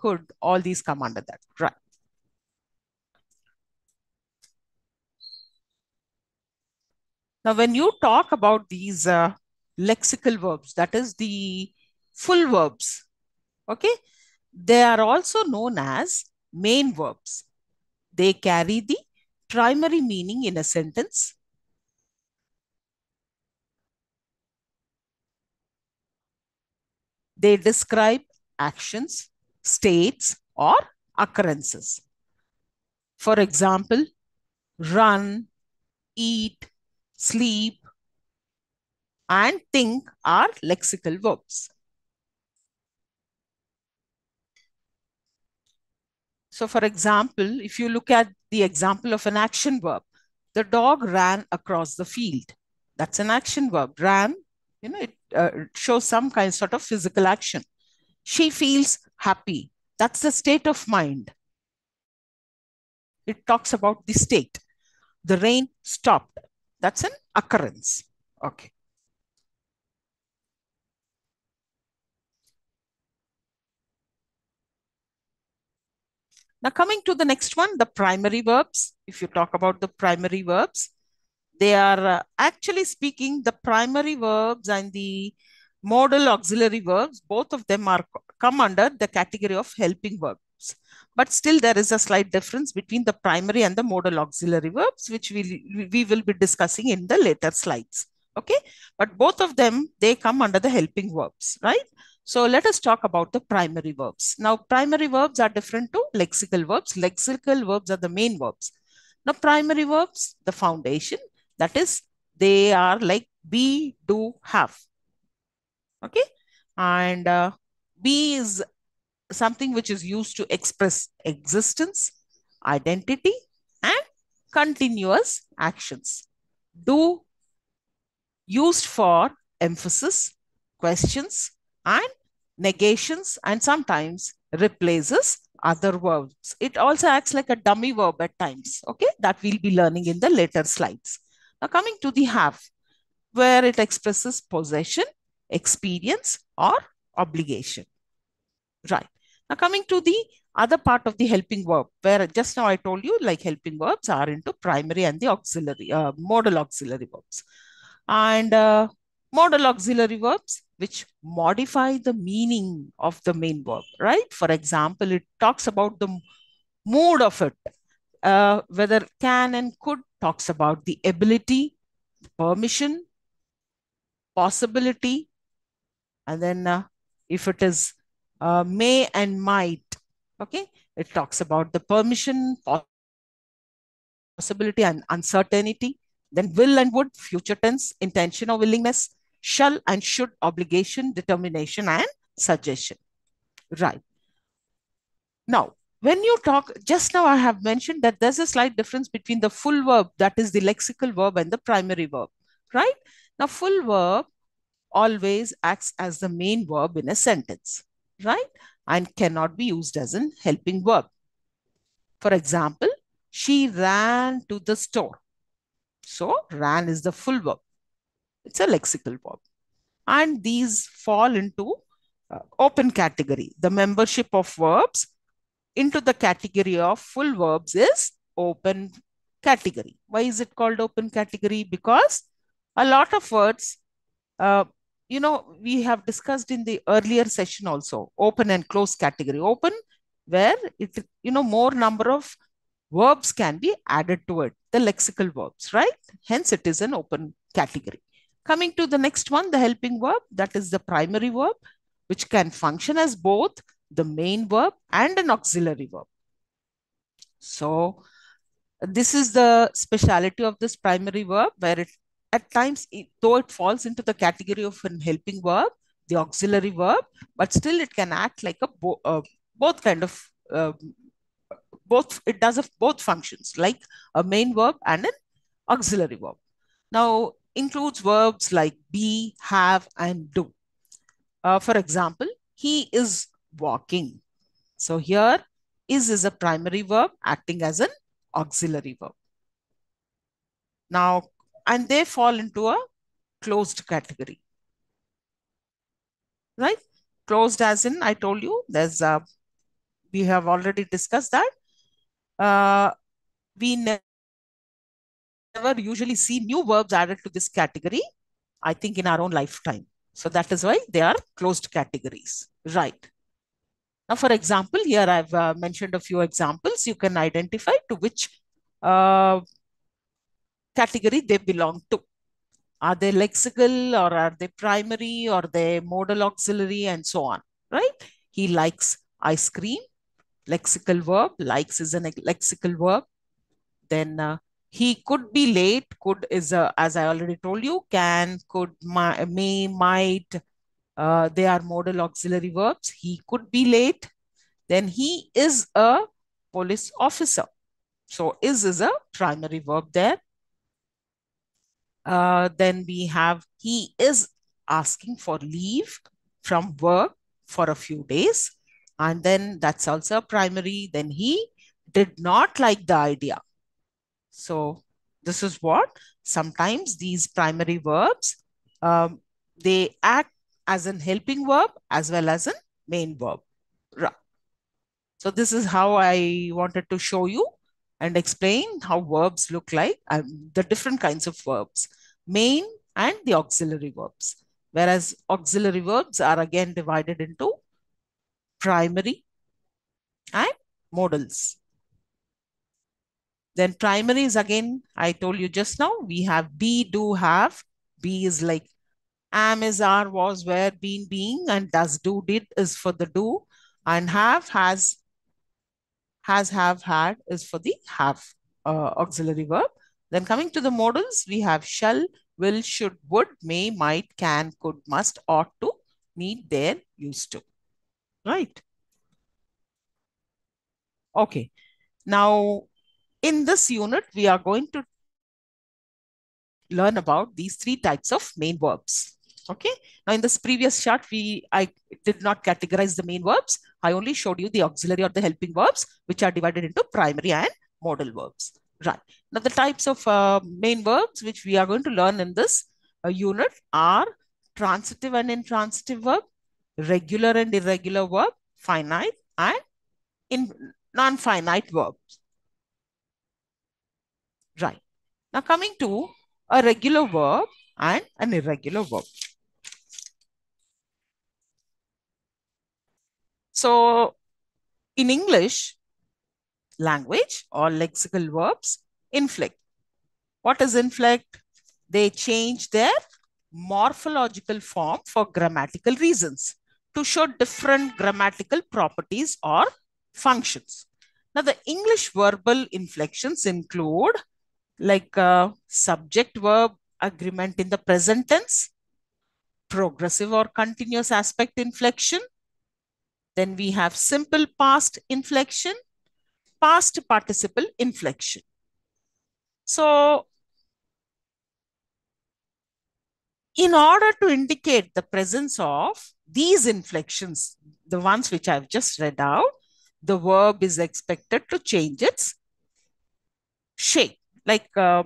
could, all these come under that, right? Now, when you talk about these lexical verbs, that is the full verbs, okay, they are also known as main verbs. They carry the primary meaning in a sentence. They describe actions, states, or occurrences. For example, run, eat, sleep, and think are lexical verbs. So, for example, if you look at the example of an action verb, the dog ran across the field. That's an action verb. Ran, it shows some kind sort of physical action. She feels happy. That's the state of mind. It talks about the state. The rain stopped. That's an occurrence. Okay. Now, coming to the next one, the primary verbs. If you talk about the primary verbs, they are actually speaking the primary verbs and the modal auxiliary verbs. Both of them are come under the category of helping verbs. But still, there is a slight difference between the primary and the modal auxiliary verbs, which we will be discussing in the later slides. Okay, but both of them, they come under the helping verbs, right? So let us talk about the primary verbs. Now, primary verbs are different to lexical verbs. Lexical verbs are the main verbs. Now, primary verbs, the foundation, that is, they are like be, do, have. Okay. And be is something which is used to express existence, identity, and continuous actions. Do used for emphasis, questions, and negations, and sometimes replaces other verbs. It also acts like a dummy verb at times, okay, that we'll be learning in the later slides. Now, coming to the have, where it expresses possession, experience, or obligation. Right. Now, coming to the other part of the helping verb, where just now I told you, like helping verbs are into primary and the auxiliary, modal auxiliary verbs. And modal auxiliary verbs, which modify the meaning of the main verb, right? For example, it talks about the mood of it. Whether can and could talks about the ability, permission, possibility, and then if it is may and might, okay, it talks about the permission, possibility, and uncertainty. Then will and would, future tense, intention or willingness, shall and should, obligation, determination, and suggestion. Right. Now, when you talk, just now I have mentioned that there's a slight difference between the full verb, that is the lexical verb, and the primary verb, right? Now, full verb always acts as the main verb in a sentence, right? And cannot be used as an helping verb. For example, she ran to the store. So ran is the full verb. It's a lexical verb. And these fall into open category. The membership of verbs into the category of full verbs is open category. Why is it called open category? Because a lot of words, we have discussed in the earlier session also, open and closed category. Open, where it, more number of verbs can be added to it, the lexical verbs, right? Hence, it is an open category. Coming to the next one, the helping verb, that is the primary verb, which can function as both the main verb and an auxiliary verb. So, this is the speciality of this primary verb, where it at times, though it falls into the category of an helping verb, the auxiliary verb, but still it can act like a both kind of it does both functions, like a main verb and an auxiliary verb. Now, includes verbs like be, have, and do. For example, he is walking. So here, is a primary verb acting as an auxiliary verb. Now, and they fall into a closed category, right? Closed as in, I told you, there's We have already discussed that. We never usually see new verbs added to this category, I think, in our own lifetime. So that is why they are closed categories. Right. Now, for example, here I've mentioned a few examples. You can identify to which uh, category they belong to. Are they lexical, or are they primary, or they modal auxiliary, and so on, right? He likes ice cream, lexical verb. Likes is an lexical verb. Then he could be late. Could is as I already told you. Can, could, may, might. They are modal auxiliary verbs. He could be late. Then he is a police officer. So is a primary verb there. Then we have he is asking for leave from work for a few days. And then that's also a primary. Then he did not like the idea. So this is what sometimes these primary verbs, they act as an helping verb as well as a main verb. So this is how I wanted to show you and explain how verbs look like, the different kinds of verbs, main and the auxiliary verbs. Whereas auxiliary verbs are again divided into primary and modals. Then primary is again, I told you just now, we have be, do, have. Be is like am, is, are, was, were, been, being, and does, do, did is for the do, and have, has, have, had is for the have auxiliary verb. Then coming to the modals, we have shall, will, should, would, may, might, can, could, must, ought to, need, dare, used to. Right? Okay. Now, in this unit, we are going to learn about these three types of main verbs. Okay. Now, in this previous chart, I did not categorize the main verbs. I only showed you the auxiliary or the helping verbs, which are divided into primary and modal verbs. Right. Now, the types of main verbs which we are going to learn in this unit are transitive and intransitive verb, regular and irregular verb, finite and in non-finite verbs. Right. Now, coming to a regular verb and an irregular verb. So, in English language, all lexical verbs inflect. What is inflect? They change their morphological form for grammatical reasons to show different grammatical properties or functions. Now, the English verbal inflections include like subject verb agreement in the present tense, progressive or continuous aspect inflection. Then we have simple past inflection, past participle inflection. So, in order to indicate the presence of these inflections, the ones which I've just read out, the verb is expected to change its shape. Like, let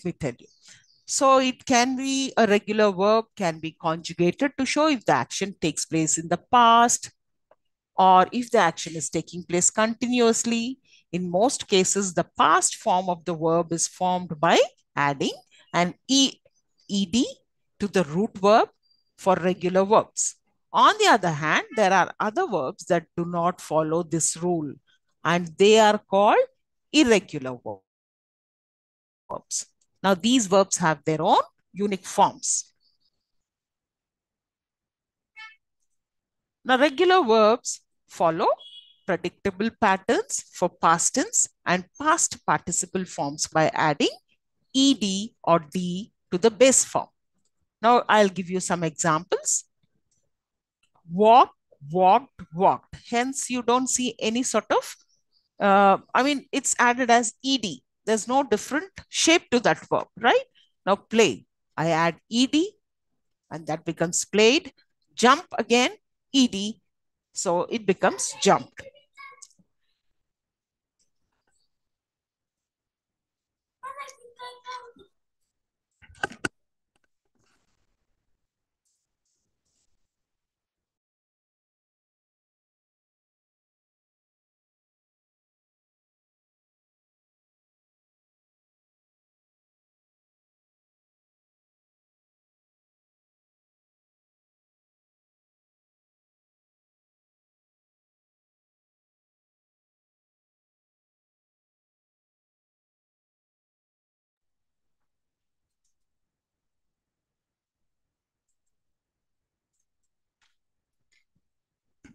me tell you. So it can be a regular verb, can be conjugated to show if the action takes place in the past or if the action is taking place continuously. In most cases, the past form of the verb is formed by adding an ed to the root verb for regular verbs. On the other hand, there are other verbs that do not follow this rule, and they are called irregular verbs. Now, these verbs have their own unique forms. Now, regular verbs follow predictable patterns for past tense and past participle forms by adding ed or d to the base form. Now, I'll give you some examples. Walk, walked, walked. Hence, you don't see any sort of, it's added as ed. There's no different shape to that verb, right? Now, play. I add ed and that becomes played. Jump again, ed. So it becomes jumped.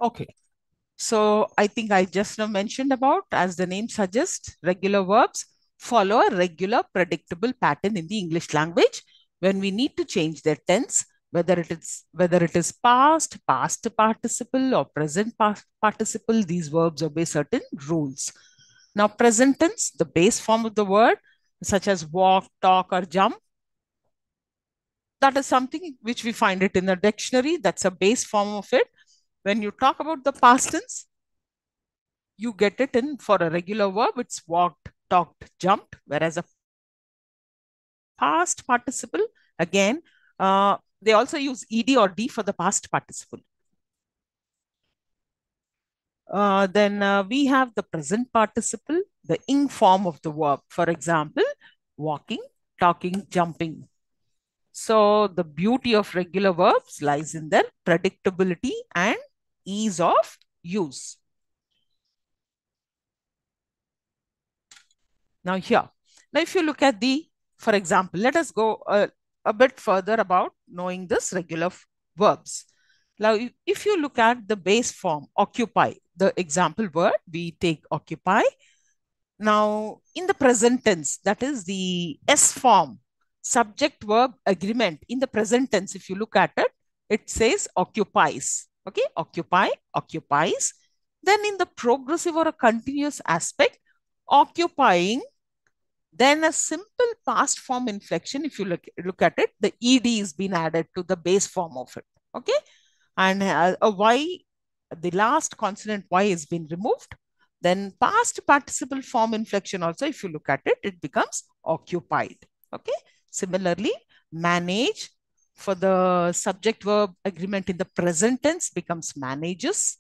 Okay. So I think I just now mentioned about, as the name suggests, regular verbs follow a regular predictable pattern in the English language when we need to change their tense, whether it is past participle, or present past participle. These verbs obey certain rules. Now, present tense, the base form of the word, such as walk, talk, or jump, that is something which we find it in the dictionary. That's a base form of it. When you talk about the past tense, you get it in for a regular verb, it's walked, talked, jumped, whereas a past participle, again, they also use ed or d for the past participle. Then we have the present participle, the ing form of the verb. For example, walking, talking, jumping. So the beauty of regular verbs lies in their predictability and ease of use. Now here, now if you look at for example, let us go a bit further about knowing this regular verbs. Now, if you look at the base form, occupy, the example word, we take occupy. Now, in the present tense, that is the S form, subject verb agreement. In the present tense, if you look at it, it says occupies. Okay, occupy, occupies. Then in the progressive or a continuous aspect, occupying, then a simple past form inflection, if you look at it, the ed is been added to the base form of it. Okay. And a y, the last consonant y has been removed. Then past participle form inflection also, if you look at it, it becomes occupied. Okay. Similarly, manage, for the subject verb agreement in the present tense, becomes manages.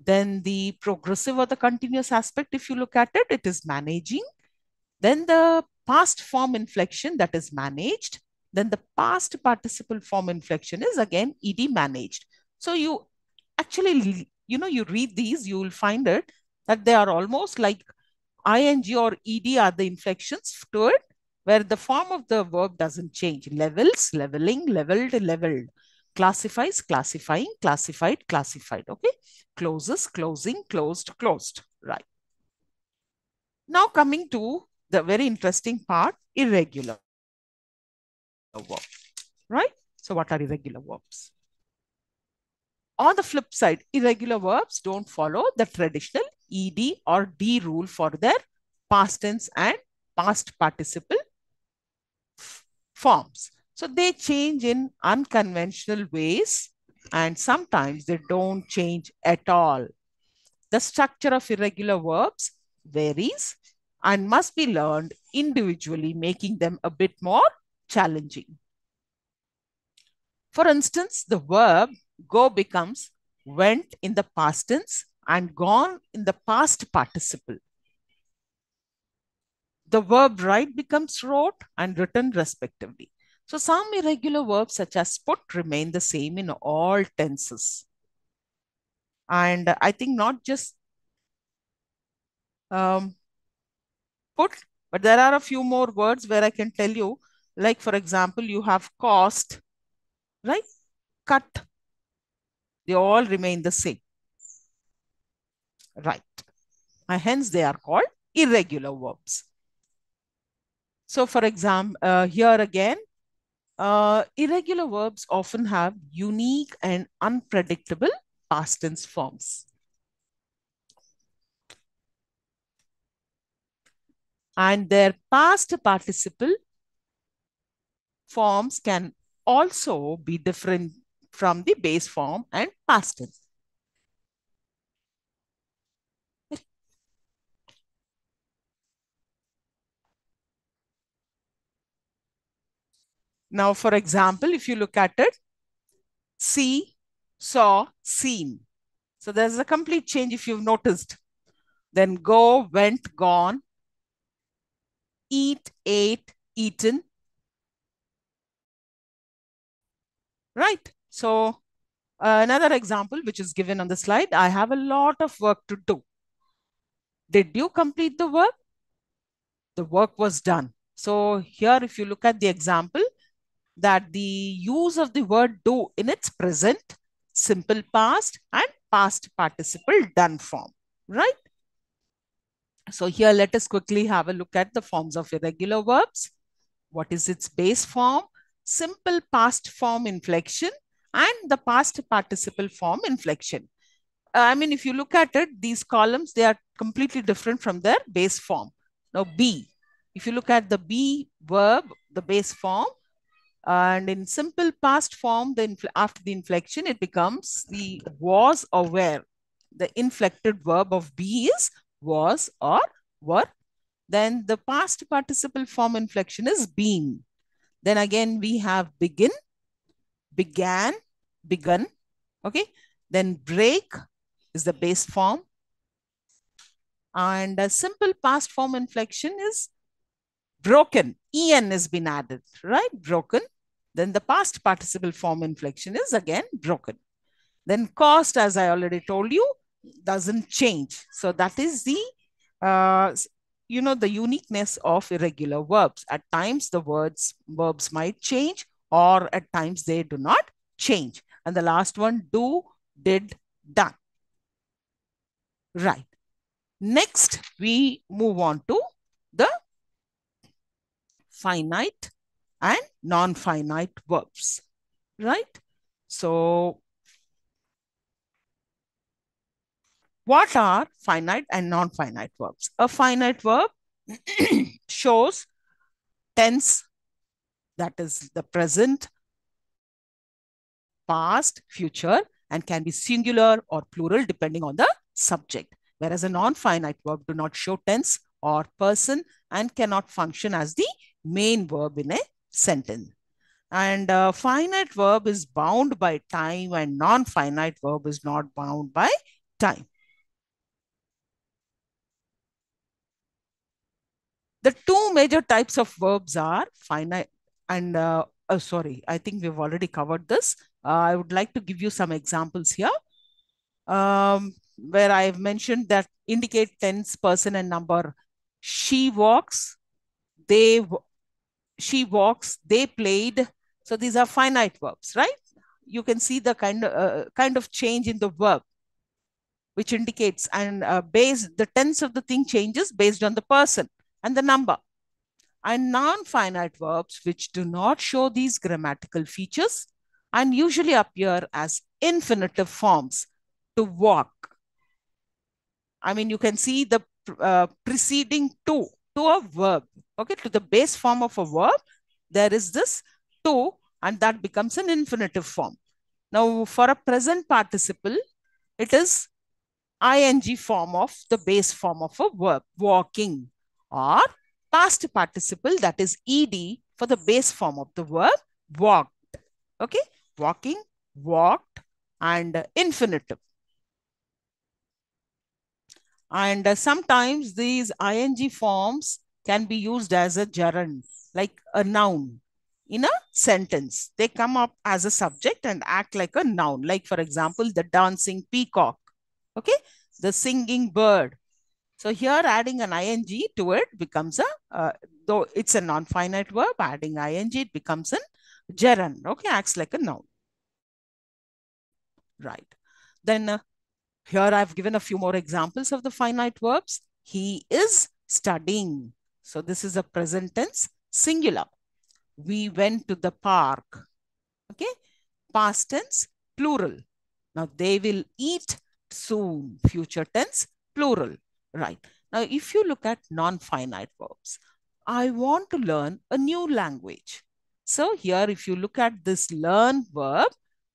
Then the progressive or the continuous aspect, if you look at it, it is managing. Then the past form inflection, that is managed. Then the past participle form inflection is again ed, managed. So you actually, you read these, you will find it that they are almost like ing or ed are the inflections to it, where the form of the verb doesn't change. Levels, leveling, leveled, leveled. Classifies, classifying, classified, classified. Okay. Closes, closing, closed, closed. Right. Now coming to the very interesting part, irregular verb, right? So what are irregular verbs? On the flip side, irregular verbs don't follow the traditional ed or d rule for their past tense and past participle forms. So they change in unconventional ways, and sometimes they don't change at all. The structure of irregular verbs varies and must be learned individually, making them a bit more challenging. For instance, the verb go becomes went in the past tense and gone in the past participle. The verb write becomes wrote and written respectively. So some irregular verbs such as put remain the same in all tenses. And I think not just put, but there are a few more words where I can tell you, like for example, you have cost, right? Cut, they all remain the same, right? And hence they are called irregular verbs. So for example, here again, irregular verbs often have unique and unpredictable past tense forms. And their past participle forms can also be different from the base form and past tense. Now, for example, if you look at it, see, saw, seen. So there's a complete change if you've noticed. Then go, went, gone, eat, ate, eaten. Right. So another example, which is given on the slide, I have a lot of work to do. Did you complete the work? The work was done. So here, if you look at the example, that the use of the word do in its present simple past, and past participle done form, right? So here, let us quickly have a look at the forms of irregular verbs. What is its base form? Simple past form inflection and the past participle form inflection. I mean, if you look at it, these columns, they are completely different from their base form. Now, B, if you look at the B verb, the base form, and in simple past form, after the inflection, it becomes the was or were. The inflected verb of be is was or were. Then the past participle form inflection is been. Then again, we have begin, began, begun. Okay. Then break is the base form. And a simple past form inflection is broken. En has been added, right? Broken. Then the past participle form inflection is again broken. Then cost, as I already told you, doesn't change. So that is the, the uniqueness of irregular verbs. At times, the verbs might change, or at times they do not change. And the last one, do, did, done. Right. Next, we move on to the finite and non-finite verbs, right? So what are finite and non-finite verbs? A finite verb shows tense, that is the present, past, future, and can be singular or plural depending on the subject. Whereas a non-finite verb do not show tense or person and cannot function as the main verb in a sentence. And a finite verb is bound by time and non-finite verb is not bound by time. The two major types of verbs are finite and, sorry, I think we've already covered this. I would like to give you some examples here, where I've mentioned that indicate tense, person, and number. She walks, they, she walks, they played. So these are finite verbs, right? You can see the kind of change in the verb, which indicates and the tense of the thing changes based on the person and the number. And non-finite verbs, which do not show these grammatical features and usually appear as infinitive forms. To walk. I mean, you can see the preceding to a verb. Okay, to the base form of a verb, there is this to, and that becomes an infinitive form. Now, for a present participle, it is ing form of the base form of a verb, walking, or past participle, that is ed, for the base form of the verb, walked. Okay, walking, walked, and infinitive. And sometimes these ing forms can be used as a gerund, like a noun in a sentence. They come up as a subject and act like a noun. Like, for example, the dancing peacock. Okay, the singing bird. So here adding an ing to it becomes though it's a non-finite verb, adding ing, it becomes a gerund. Okay, acts like a noun. Right. Then here I've given a few more examples of the finite verbs. He is studying. So this is a present tense, singular. We went to the park. Okay. Past tense, plural. Now they will eat soon. Future tense, plural. Right. Now, if you look at non-finite verbs, I want to learn a new language. So here, if you look at this learn verb,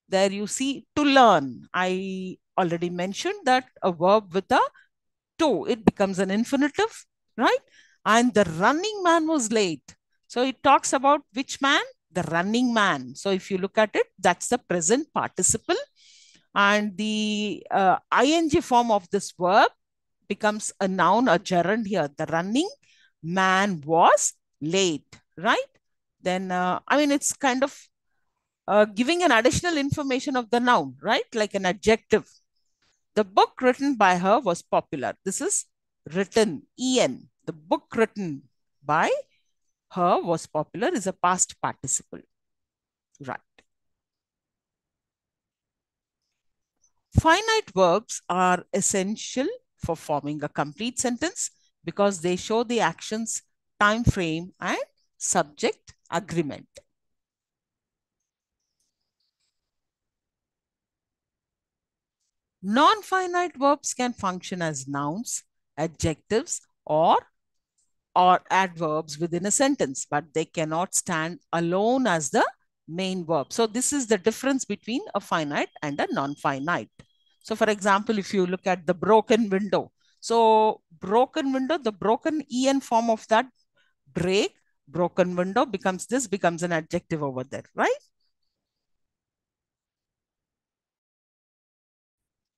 there you see to learn. I already mentioned that a verb with a to, it becomes an infinitive, right? And the running man was late. So it talks about which man? The running man. So if you look at it, that's the present participle. And the ing form of this verb becomes a noun, a gerund here. The running man was late, right? Then, I mean, it's kind of giving an additional information of the noun, right? Like an adjective. The book written by her was popular. This is written, en. The book written by her was popular is a past participle, right? Finite verbs are essential for forming a complete sentence because they show the actions, time frame, and subject agreement. Non-finite verbs can function as nouns, adjectives, or adverbs within a sentence, but they cannot stand alone as the main verb. So this is the difference between a finite and a non-finite. So for example, if you look at the broken window, so broken window, the broken en form of that break, broken window becomes an adjective over there, right?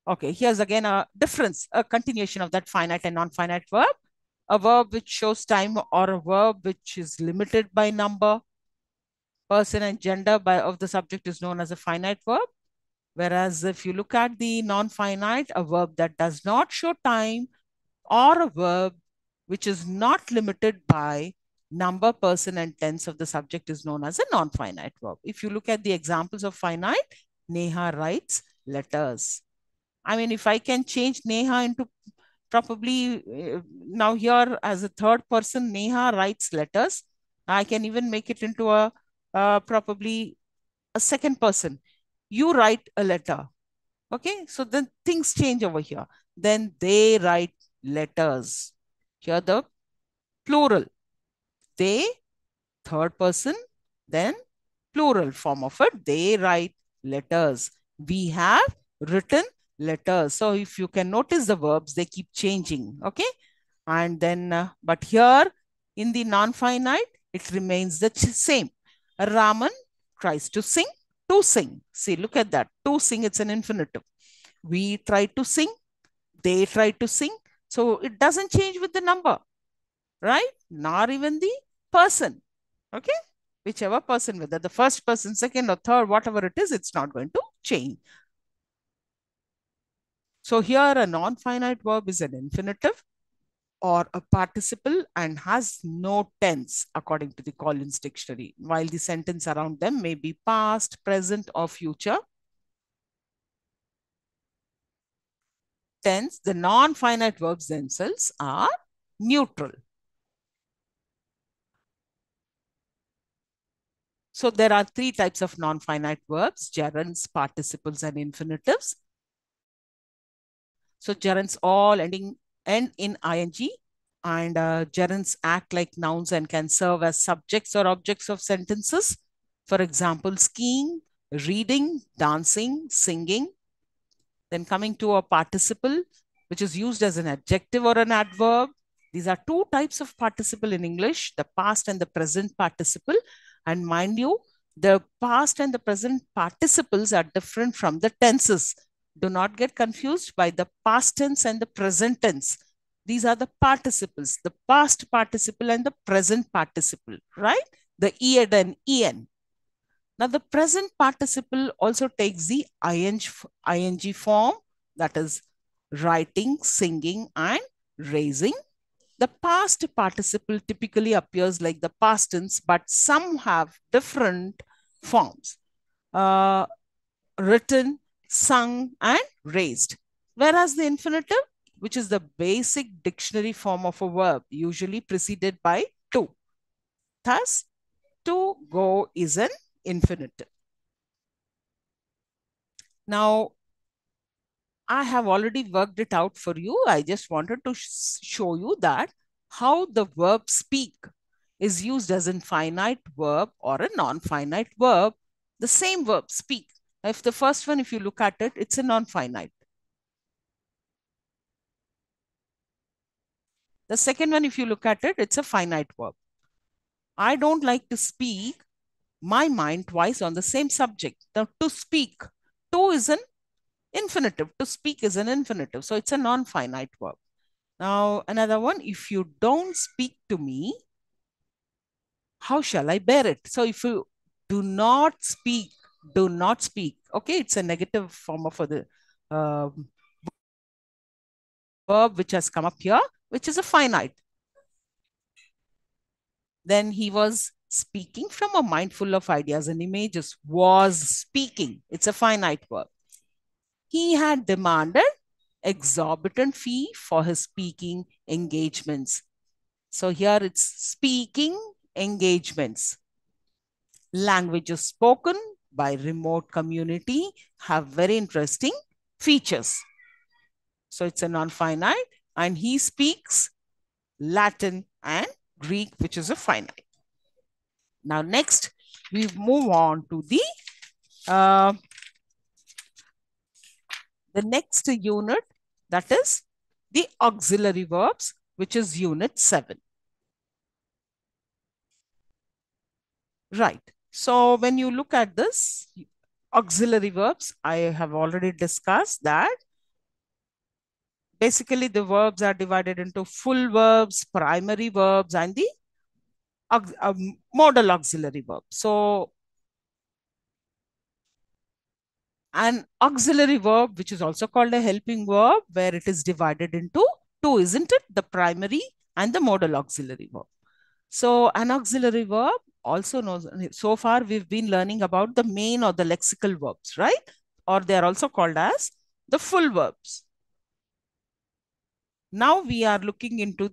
Okay, here's again a difference, a continuation of that finite and non-finite verb. A verb which shows time or a verb which is limited by number, person, and gender of the subject is known as a finite verb. Whereas if you look at the non-finite, a verb that does not show time or a verb which is not limited by number, person, and tense of the subject is known as a non-finite verb. If you look at the examples of finite, Neha writes letters. I mean, if I can change Neha into probably now here as a third person, Neha writes letters. I can even make it into a probably a second person. You write a letter. Okay, so then things change over here. Then they write letters. Here the plural. They, third person, then plural form of it. They write letters. We have written letters. So if you can notice the verbs, they keep changing. Okay. And then, but here in the non-finite, it remains the same. Raman tries to sing, to sing. See, look at that. To sing, it's an infinitive. We try to sing, they try to sing. So it doesn't change with the number, right? Nor even the person. Okay. Whichever person, whether the first person, second or third, whatever it is, it's not going to change. So here a non-finite verb is an infinitive or a participle and has no tense according to the Collins dictionary, while the sentence around them may be past, present, or future tense. The non-finite verbs themselves are neutral. So there are three types of non-finite verbs: gerunds, participles, and infinitives. So gerunds all end in ing, and gerunds act like nouns and can serve as subjects or objects of sentences. For example, skiing, reading, dancing, singing. Then coming to a participle, which is used as an adjective or an adverb. These are two types of participle in English, the past and the present participle. And mind you, the past and the present participles are different from the tenses. Do not get confused by the past tense and the present tense. These are the participles, the past participle and the present participle, right? The ed and en. Now, the present participle also takes the ing form, that is writing, singing, and raising. The past participle typically appears like the past tense, but some have different forms. Written, sung, and raised. Whereas the infinitive, which is the basic dictionary form of a verb, usually preceded by to. Thus, to go is an infinitive. Now, I have already worked it out for you. I just wanted to show you that how the verb speak is used as a finite verb or a non-finite verb. The same verb speak. If the first one, if you look at it, it's a non-finite. The second one, if you look at it, it's a finite verb. I don't like to speak my mind twice on the same subject. Now, to speak, to is an infinitive. To speak is an infinitive. So it's a non-finite verb. Now, another one, if you don't speak to me, how shall I bear it? So if you do not speak, do not speak. Okay, it's a negative form of the verb which has come up here, which is a finite. Then he was speaking from a mind full of ideas and images. Was speaking. It's a finite verb. He had demanded exorbitant fee for his speaking engagements. So here it's speaking engagements. Languages spoken by remote community have very interesting features. So it's a non-finite, and he speaks Latin and Greek, which is a finite. Now, next, we move on to uh, the next unit, that is the auxiliary verbs, which is unit 7. Right. So when you look at this, auxiliary verbs, I have already discussed that basically the verbs are divided into full verbs, primary verbs, and the modal auxiliary verb. So an auxiliary verb, which is also called a helping verb, where it is divided into two, isn't it? The primary and the modal auxiliary verb. So an auxiliary verb also knows, so far we've been learning about the main or the lexical verbs, right? Or they are also called as the full verbs. Now we are looking into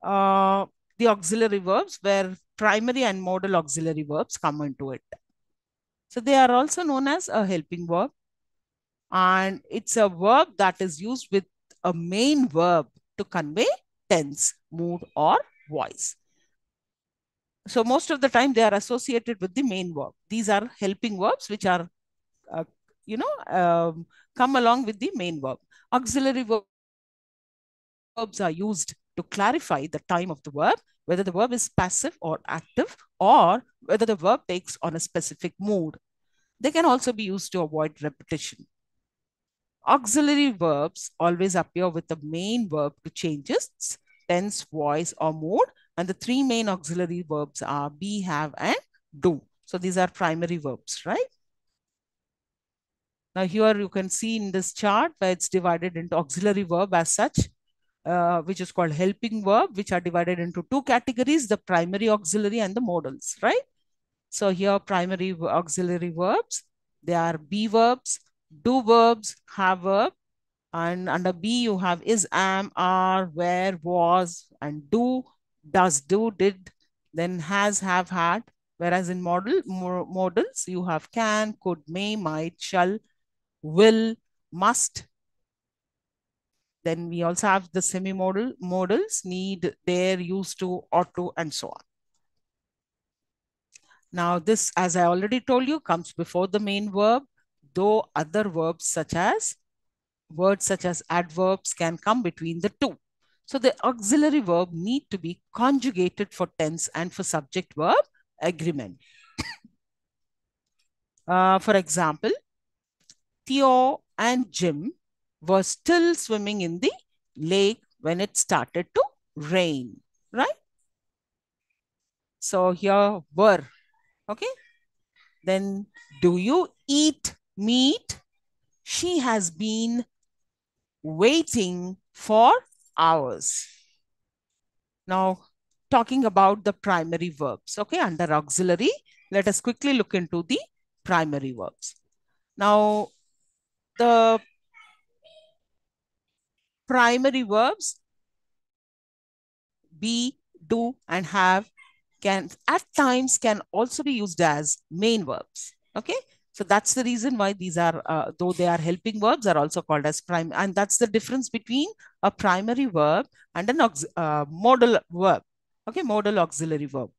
uh, the auxiliary verbs where primary and modal auxiliary verbs come into it. So they are also known as a helping verb, and it's a verb that is used with a main verb to convey tense, mood, or voice. So most of the time they are associated with the main verb. These are helping verbs which are, uh, you know, come along with the main verb. Auxiliary verbs are used to clarify the time of the verb, whether the verb is passive or active, or whether the verb takes on a specific mood. They can also be used to avoid repetition. Auxiliary verbs always appear with the main verb to change its tense, voice, or mood. And the three main auxiliary verbs are be, have, and do. So these are primary verbs, right? Now here you can see in this chart where it's divided into auxiliary verb as such, which is called helping verb, which are divided into two categories, the primary auxiliary and the modals, right? So here primary auxiliary verbs, they are be verbs, do verbs, have verb, and under be you have is, am, are, where, was, and do, does, do, did, then has, have, had. Whereas in modals you have can, could, may, might, shall, will, must. Then we also have the semi-modal modals, need, dare, used to, ought to, and so on. Now this, as I already told you, comes before the main verb, though other verbs such as words such as adverbs can come between the two. So the auxiliary verb need to be conjugated for tense and for subject verb agreement. For example, Theo and Jim were still swimming in the lake when it started to rain, right? So here were, okay? Then do you eat meat? She has been waiting for hours. Now, talking about the primary verbs, okay, under auxiliary, let us quickly look into the primary verbs. Now, the primary verbs be, do, and have can at times can also be used as main verbs. Okay, so that's the reason why these are, though they are helping verbs, are also called as prime, and that's the difference between a primary verb and an modal verb. Okay, modal auxiliary verb.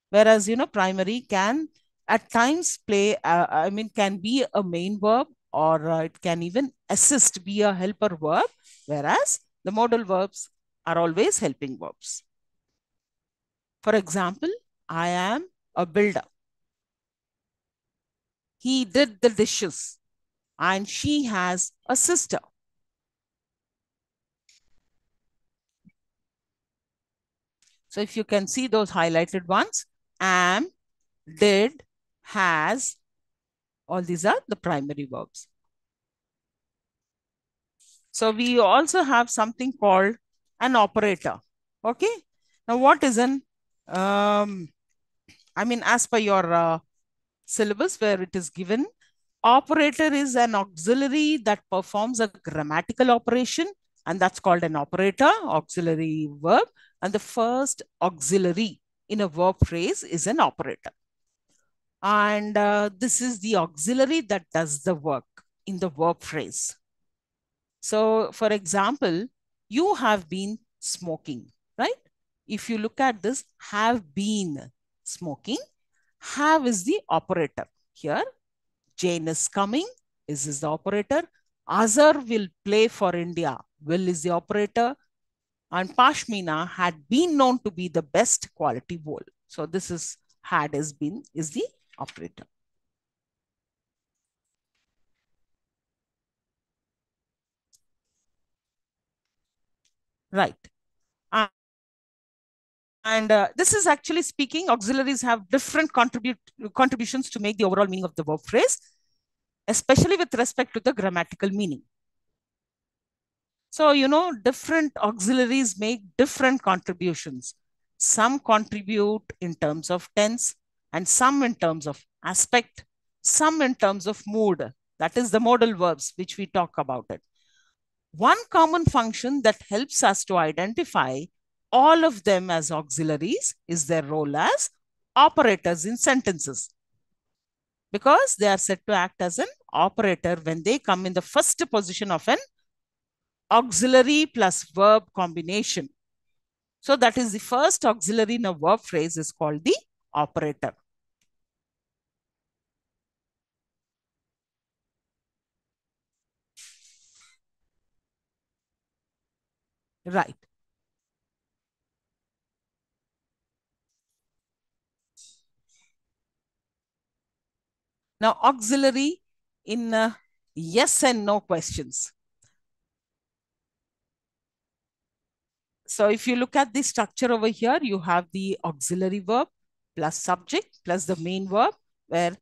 Whereas primary can at times play, I mean, can be a main verb, or it can even assist, be a helper verb. Whereas the modal verbs are always helping verbs. For example, I am a builder. He did the dishes, and she has a sister. So if you can see those highlighted ones, am, did, has, all these are the primary verbs. So we also have something called an operator. Okay. Now what is I mean, as per your syllabus where it is given, Operator is an auxiliary that performs a grammatical operation, and that's called an operator, auxiliary verb. And the first auxiliary in a verb phrase is an operator. And this is the auxiliary that does the work in the verb phrase. So, for example, you have been smoking, right? If you look at this, have been smoking, have is the operator. Here, Jane is coming, is the operator. Azhar will play for India, will is the operator. And Pashmina had been known to be the best quality wool. So this is had is been is the operator. Right. And this is actually speaking, auxiliaries have different contributions to make the overall meaning of the verb phrase, especially with respect to the grammatical meaning. So, different auxiliaries make different contributions. Some contribute in terms of tense, and some in terms of aspect, some in terms of mood. That is the modal verbs, which we talk about it. One common function that helps us to identify all of them as auxiliaries is their role as operators in sentences, because they are said to act as an operator when they come in the first position of an auxiliary plus verb combination. So that is the first auxiliary in a verb phrase is called the operator. Right. Now, auxiliary in yes and no questions. So if you look at the structure over here, you have the auxiliary verb plus subject plus the main verb, where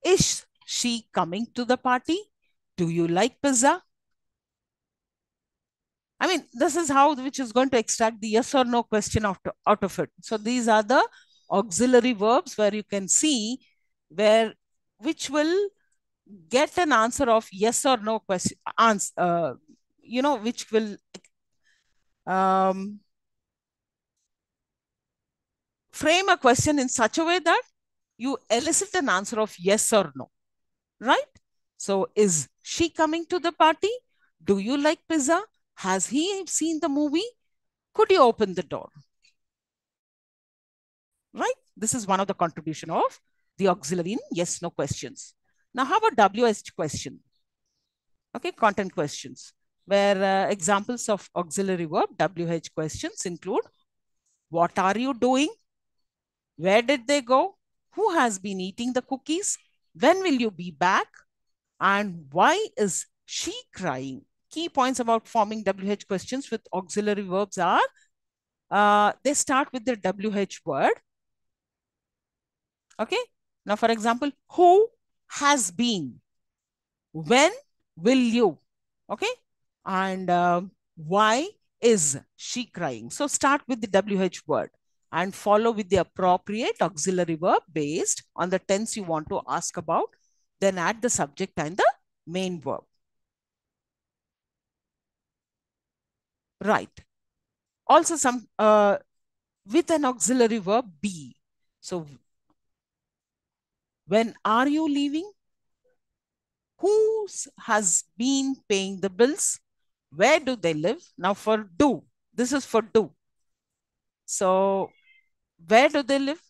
is she coming to the party? Do you like pizza? I mean, this is how which is going to extract the yes or no question out of it. So these are the auxiliary verbs where you can see where which will get an answer of yes or no question answer, which will um, frame a question in such a way that you elicit an answer of yes or no, right? So, is she coming to the party? Do you like pizza? Has he seen the movie? Could you open the door? Right? This is one of the contribution of the auxiliary in yes, no questions. Now, how about WH question? Okay, content questions, where examples of auxiliary verb WH questions include what are you doing? Where did they go? Who has been eating the cookies? When will you be back? And why is she crying? Key points about forming WH questions with auxiliary verbs are they start with the WH word. Okay. Now, for example, who has been? When will you? Okay. And why is she crying? So start with the WH word and follow with the appropriate auxiliary verb based on the tense you want to ask about. Then add the subject and the main verb. Right. Also some with an auxiliary verb be. So when are you leaving? Who has been paying the bills? Where do they live? Now for do. This is for do. So where do they live?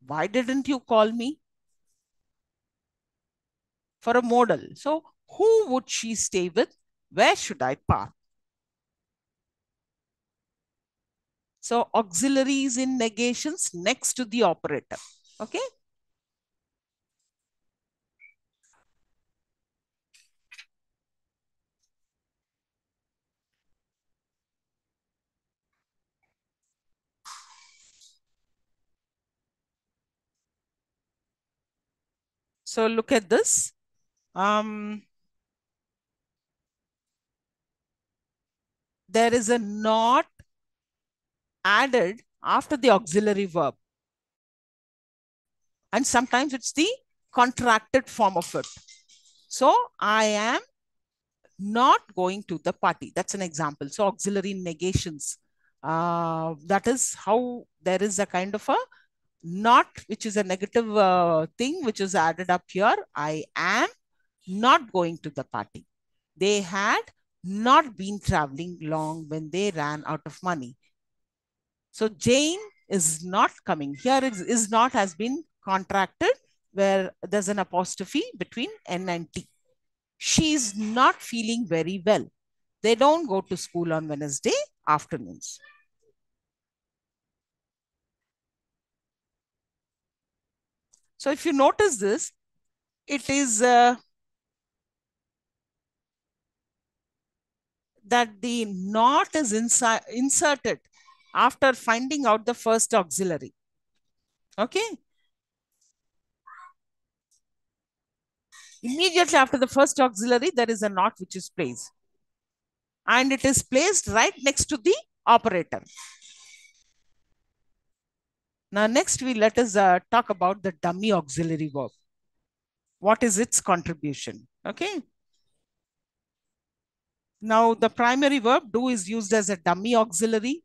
Why didn't you call me? For a modal. So who would she stay with? Where should I park? So auxiliaries in negations next to the operator. Okay. So look at this. There is a not added after the auxiliary verb. And sometimes it's the contracted form of it. So I am not going to the party. That's an example. So auxiliary negations. That is how there is a kind of a not, which is a negative thing, which is added up here. I am not going to the party. They had not been traveling long when they ran out of money. So Jane is not coming. Here is not has been contracted where there's an apostrophe between N and T. She's not feeling very well. They don't go to school on Wednesday afternoons. So if you notice this, it is that the not is inserted after finding out the first auxiliary. Okay. Immediately after the first auxiliary, there is a not which is placed. And it is placed right next to the operator. Now, next let us talk about the dummy auxiliary verb. What is its contribution? Okay. Now, the primary verb do is used as a dummy auxiliary.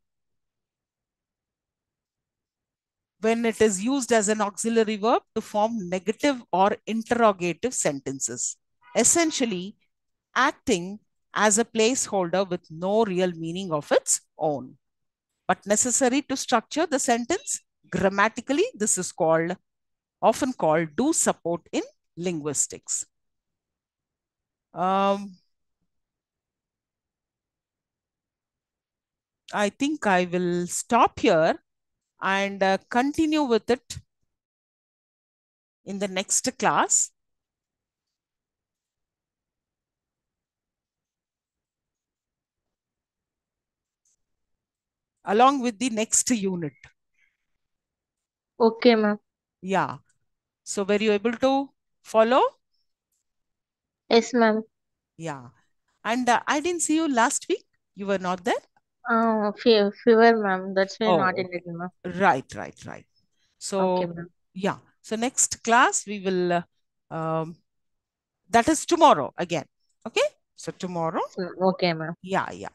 When it is used as an auxiliary verb to form negative or interrogative sentences, essentially acting as a placeholder with no real meaning of its own, but necessary to structure the sentence grammatically. This is often called do support in linguistics. I think I will stop here and continue with it in the next class, along with the next unit. Okay, ma'am. Yeah. So were you able to follow? Yes, ma'am. Yeah. And I didn't see you last week. You were not there? Fever, ma'am. That's why not Oh, in it, ma'am. right. Okay, So, ma'am. yeah. So next class, we will, that is tomorrow again. Okay. So tomorrow, Okay, ma'am. yeah.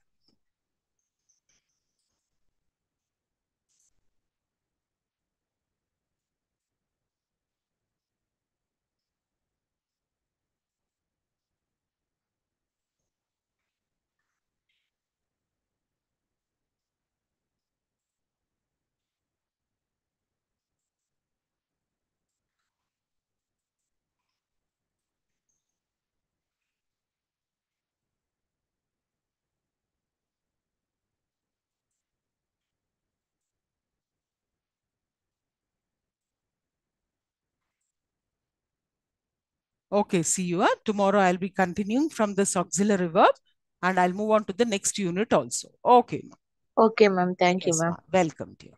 Okay. See you. Tomorrow, I'll be continuing from this auxiliary verb and I'll move on to the next unit also. Okay. Okay, ma'am. Thank you, Yes, ma'am. ma'am. Welcome, dear.